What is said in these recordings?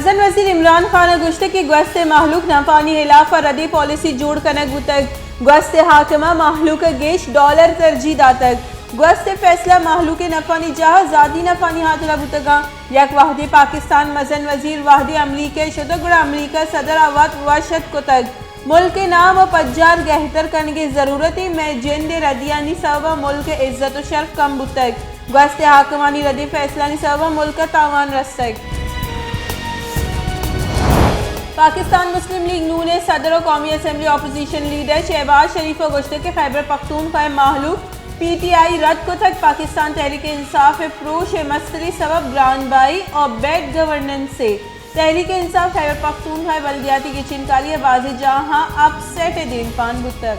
मजन वजीर इमरान खान गुश्त की गस्त महलूक नाफानी हिलाफ रदी पॉलिसी जोड़ कनक बुतक गस्त हाकमा महलूक गेश $, तरजीह दातक गस्त फैसला महलूक नफानी जहा जादी नफानी हाथला बुतगा यक वाहदी पाकिस्तान मजन वजीर वाहदी अमरीका शुदगुड़ अमरीका सदर अवात वशत कुतक मुल्क के नाम व पज्जार गहतर करने की जरूरत में जिंद रदियानी सवा मुल्क इज्जत व शर्फ कम बुतक गस्त हाकमानी रदी फैसलानी सवा मुल्क तावान रस्तक। पाकिस्तान मुस्लिम लीग नून ने सदर और कौमी असम्बली अपोजिशन लीडर शहबाज शरीफ और गुश्त के खैबर पख्तूनख्वा माहलूक PTI रद्द को तक पाकिस्तान तहरीक इंसाफ प्रोश मस्तरी सबब ग्रांड बाई और बैड गवर्नेंस से तहरीक इंसाफ खैबर पख्तूनख्वा बल्दियाती की चिनकाली बाजी जहां अपसेट दिन पान बुतक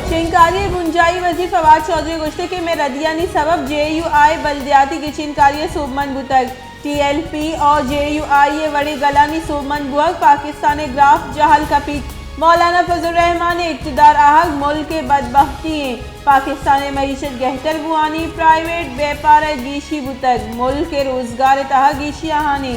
चिनकारी गुंजाई वजीर फवाद चौधरी गुश्त के में रदियानी सबब JUI बल्दियाती की चिनकारी सोबमन बुतक TLP और JUI वड़ी गलानी सोबमन बुअक पाकिस्तान ग्राफ जहल कपीक मौलाना फजल रहमान इक्तदार आहग मुल्क के बदबख्ती पाकिस्तान मईशत गहतर बुआनी प्राइवेट व्यापार गीशी बुतक मुल्क के रोजगार तहा गीशी आहानी।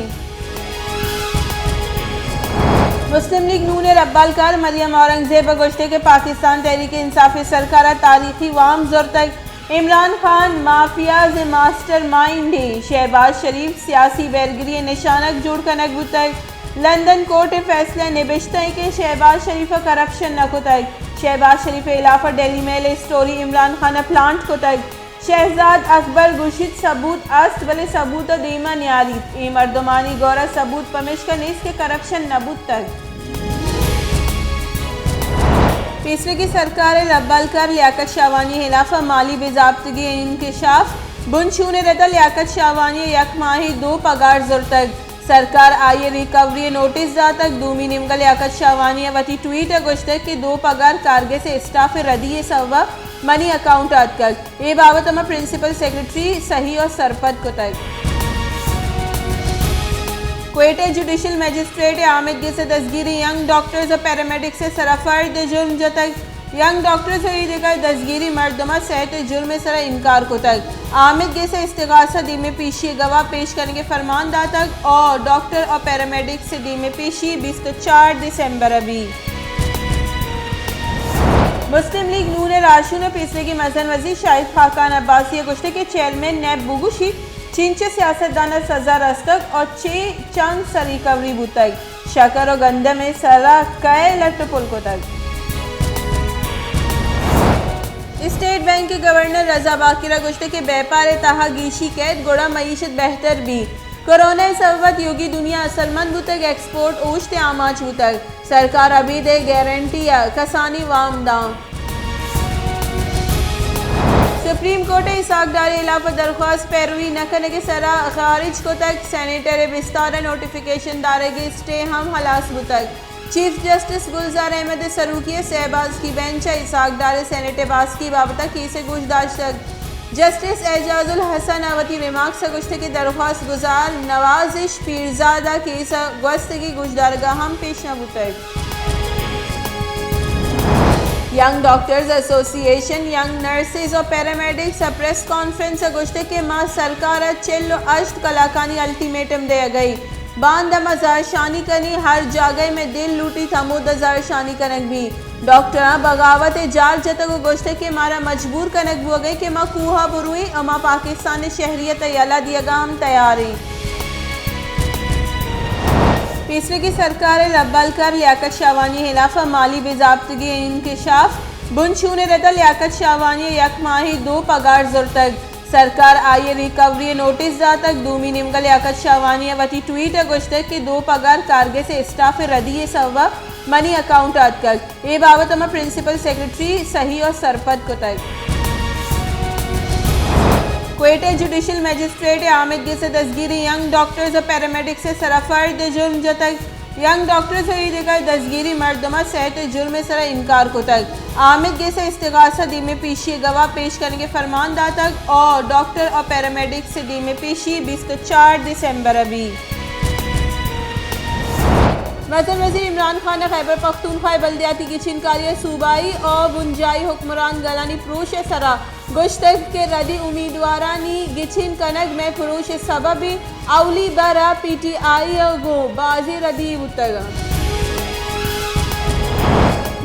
मुस्लिम लीग नून रब्बालकार मरियम औरंगजेब गुश्ते के पाकिस्तान तहरीक इंसाफ सरकार तारीखी वाम जोर तक Imran Khan mafias mastermind Shehbaz Sharif सियासी बैरगिरी निशानक जोड़ कनक बुतक लंदन कोर्ट फैसला निबिश्त के शहबाज शरीफ करप्शन न को तक शहबाज शरीफ इलाफा Daily Mail story Imran Khan plant को तक शहजाद अकबर गुशित सबूत अस्त बले सबूत दीमा न्यारी ए मर्दमानी गौरा सबूत पमिश का निस के करप्शन नबूत तक तीसरे की सरकार रब्बालकार लियाकत शाहवानी हिलाफा माली बेजाब्तगी इंकशाफ बुनशून रदा लियाकत शाहवानी यक माही 2 पगार जोर तक सरकार आई रिकवरी नोटिस जा तक दूमी निमगल लियाकत शाहवानी वती ट्वीट गुश्तक के 2 पगार कारगे से स्टाफ रदी सवा मनी अकाउंट तक ये बाबत हम प्रिंसिपल सेक्रेटरी सही और सरपद को तक क्वेटा जुडिशल मजिस्ट्रेट आमिद गे से दसगिरी यंग डॉक्टर्स और पैरामेडिक्स से सरफर्द जुर्म जो तक यंग डॉक्टर्स हुई देकर दसगिरी मर्दमा सेहत जुर्म सरा इनकार को तक आमिद गे से इस्तिगासा दी में पेशी गवाह पेश करने के फरमानदा तक और डॉक्टर और पैरामेडिक्स से दी में पेशी 24 दिसंबर अभी। मुस्लिम लीग नून राशू ने पिछले की मजन वजीर शाहिद खाकान अब्बासी गुश्ते के चेयरमैन नैब बुगुशी चिंचे सियासतदाना सजा रस्तक और चंग सा रिकवरी बुतक शकर और गंदे में सरा कै लट्टपुल को तक स्टेट बैंक के गवर्नर रजा बाकिरा गुश्ते के व्यापार तहा गीशी कैद गोड़ा मईशत बेहतर भी कोरोना सबवत योगी दुनिया असलमंद बुतक एक्सपोर्ट ओश्ते आमाच बुतक सरकार अभी दे गारंटी कसानी वाम दाम सुप्रीम कोर्ट इसाकदारी इलाफा दरख्वास्त पैरवी न करने के सरा खारिज को तक सैनिटरी विस्तार नोटिफिकेशन दारेगे स्टे हम हलास बुतक चीफ जस्टिस गुलजार अहमद सरूकी सहबाज की बेंच इसाकदार सेनेट बास की बाबता केस गुजदाश्त तक जस्टिस एजाजुल हसन अवती रिमार्क से गुश्ते की दरख्वास्त गुजार नवाजिश पीरजादा केस गस्त की गुजदारगाह हम पेश न बुतक young doctors association young nurses और पैरामेडिक्स प्रेस कॉन्फ्रेंस गुश्ते के माँ सरकार चिल्लो अश्त कलाकानी अल्टीमेटम दे गई बांध मजार शानी करनी हर जगह में दिल लूटी थमोद जार शानी कनक भी डॉक्टर बगावत जाल जतक गोश्ते के मारा मजबूर कनक हो गई कि माँ कूहा बुरुई अमा पाकिस्तान शहरियत यला दियागा हम तैयारी। तीसरे की सरकार रब्बालकार लियाकत शाहवानी हिलाफा माली बेजाब्तगी इंकशाफ बुनशून रदा लियाकत शाहवानी यक माही 2 पगार जोर तक सरकार आई रिकवरी नोटिस जा तक दूमी निमगल लियाकत शाहवानी वती ट्वीट गुश्तक के 2 पगार कारगे से स्टाफ रदी सवा मनी अकाउंट तक ये बाबत हम प्रिंसिपल सेक्रेटरी सही और सरपद को तक क्वेटा जुडिशल मजिस्ट्रेट आमिद गे से दसगिरी यंग डॉक्टर्स और पैरामेडिक्स से सरफर्द जुर्म जो तक यंग डॉक्टर्स हुई देकर दसगिरी मर्दमा सेहत जुर्म सरा इनकार को तक आमिद गे से इस्तिगासा दी में पेशी गवाह पेश करने के फरमानदा तक और डॉक्टर और पैरामेडिक्स से दी में पेशी 24 दिसंबर अभी। वज़ीर वज़ीर इमरान खान ने खैबर पख्तूनख्वा बल्दियाती की छिनकारी सूबाई और बुंजाई हुक्मरान गलानी प्रोश सरा गुश्तक के रदी उम्मीदवारानी गिछिन कनक में फरोश सबब अवली बरा PTI गो बाजी रदी उतगा।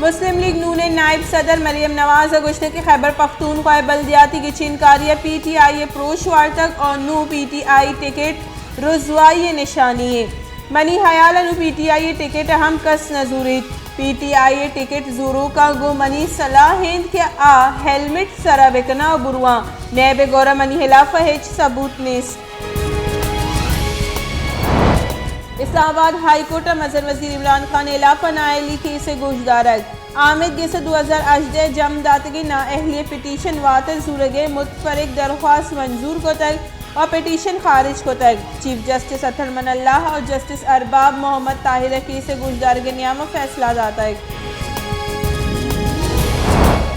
मुस्लिम लीग नून नायब सदर मरियम नवाज गुश्ते के खैबर पख्तूनख्वा बल्दियाती की छिनकारी PTI प्रोश वार्तक और नू PTI टिकट रुजवाई निशानी है मनी हयाल PTI टिकट हम कस नजूरित PTI टिकट जूरो का गो मनी सलाह हिंद के आ हेलमेट सरा बेकना बुरुआ नैब गौरा मनी हिलाफा हेच सबूत नेस। इस्लामाबाद हाई कोर्ट मज़र वज़ीर इमरान खान इलाफा नाअहली केस गोशदारक आमिद गेस 2018 जमदातगी नाअहली पिटीशन वात जूरगे मुतफरिक दरख्वास्त मंजूर को तक और पिटीशन खारिज को तक चीफ जस्टिस अतर मनल्लाह और जस्टिस अरबाब मोहम्मद ताहिर केस गोशदारगे नियाम फैसला दाता है।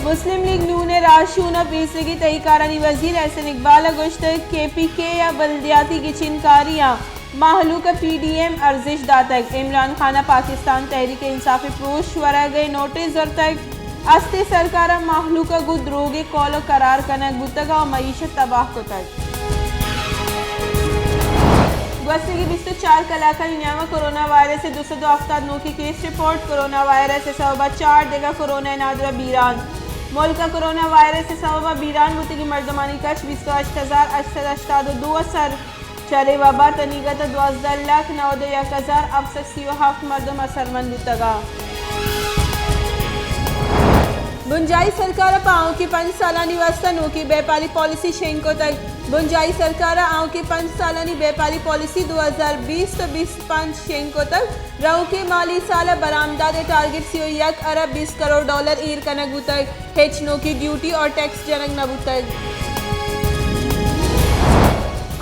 मुस्लिम लीग नून राशून फीसदी तहकारानी वजीर एहसन इकबाल गोश्त KPK या बल्दियाती की छिनकारियाँ महलूक PDM अर्जिश दातक इमरान खाना पाकिस्तान तहरीक इंसाफ प्रोश वरा गए नोटिस और तक अस्ते सरकार महलूक गुद रोगे कौल करार कनक गुतगा और मईशत तबाह को तक गुज़श्ता की 24 कलाका नियामा कोरोना वायरस से 279 की केस रिपोर्ट कोरोना वायरस से सबबा 4 देगा कोरोना नादरा बीरान मुल्क का कोरोना वायरस से सबबा बीरान मुती की मर्दमानी कश 28,882 असर चरे वबा तनीगत 12,91,000 अब मर्दम असरमंद तगा। बुंजाई सरकार पाँव की 5 सालानी वास्ता नो की व्यापारी पॉलिसी शेंको तक बुंजाई सरकार आँव की 5 सालानी व्यापारी पॉलिसी 2020-25 शेंको तक रऊ के माली साल बरामदाद टारगेट से 1 अरब 20 करोड़ डॉलर ईर कनक तक हेच नो की ड्यूटी और टैक्स जनक नबू तक।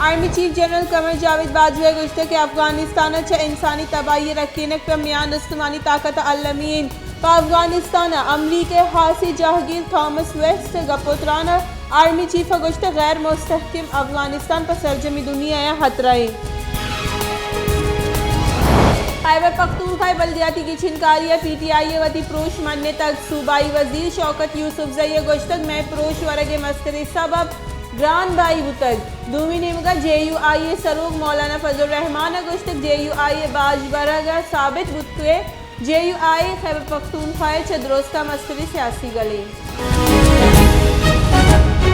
Army chief general Qamar Javed Bajwa गुज़श्ता के अफगानिस्तान इंसानी तबाही रखीनक पर मियान उस्मानी ताकत अलमीन अफगानिस्तान अमरीके हासी जहांगीर थॉमस वेस्ट गपोत्राना आर्मी चीफ गुज़श्ता गैर मुस्तहकिम अफगानिस्तान पर सरजमी दुनिया हतराए। खैबर पख्तूनख्वा बल्दियाती की छिनकारी PTI वती प्रोश मनने तक सूबाई वजीर शौकत यूसुफजई गुज़श्ता में प्रोश वरगे मस्करी सबब grain by उतक दूमी निमगा JUI Serug Maulana Fazal Rahman गुश्तक JUI बाज बरगा साबित बुतुए JUI खैबर पख्तूनख्वा चदरोस्ता मस्करी सियासी गले।